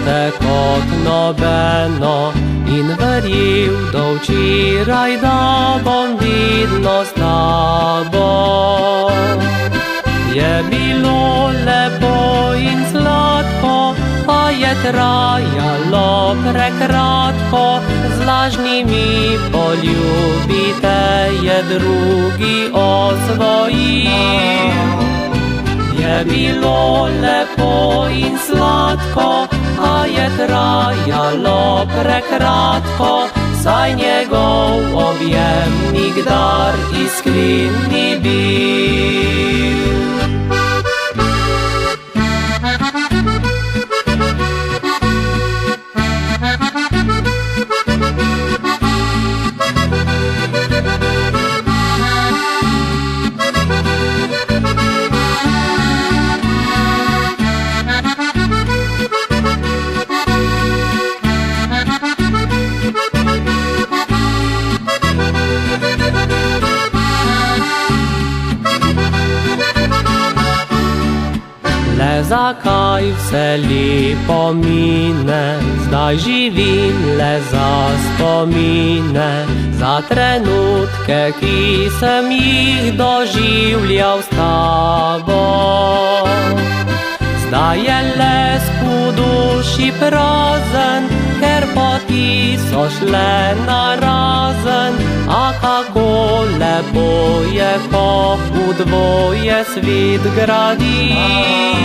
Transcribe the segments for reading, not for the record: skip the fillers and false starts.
te kot nobeno in verjel, da včeraj, da bom vidno s tabo. Je bilo lepo in sladko, pa je trajalo prekratko, z lažnimi poljubite je drugi osvojil. Je bilo lepo in sladko, a je trajalo prekratko, saj njegov objemnik dar iskren ni bil. Le zakaj vse lepo mine, zdaj živim le za spomine, za trenutke, ki sem jih doživljal s tabo. Zdaj je lesk v duši prazen, ker poti so šle narazen, a kako lepo je, ko v dvoje svet gradiš.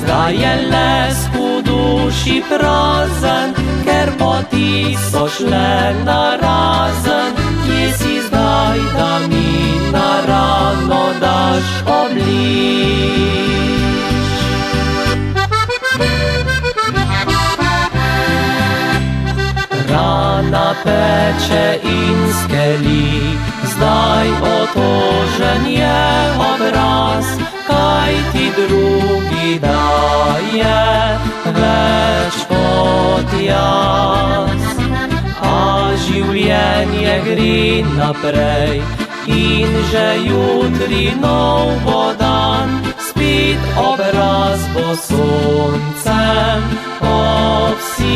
Zdaj je lesk v duši prazen, ker poti so šle narazen, kje si zdaj, da mi na rano daš obliž. Rana peče in skeli, zdaj otožen je obraz, kaj ti drugi daje več kot jaz. A življenje gre naprej in že jutri nov bo dan, spet obraz bo soncem obsijan.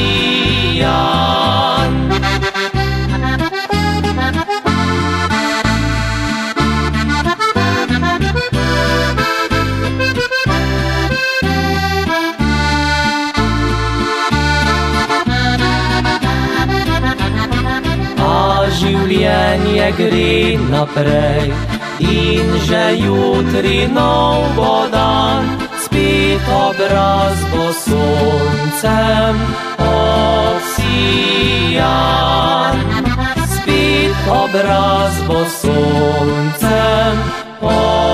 Življenje gre naprej in že jutri nov bo dan, spet obraz bo soncem obsijan. Spet obraz bo soncem obsijan.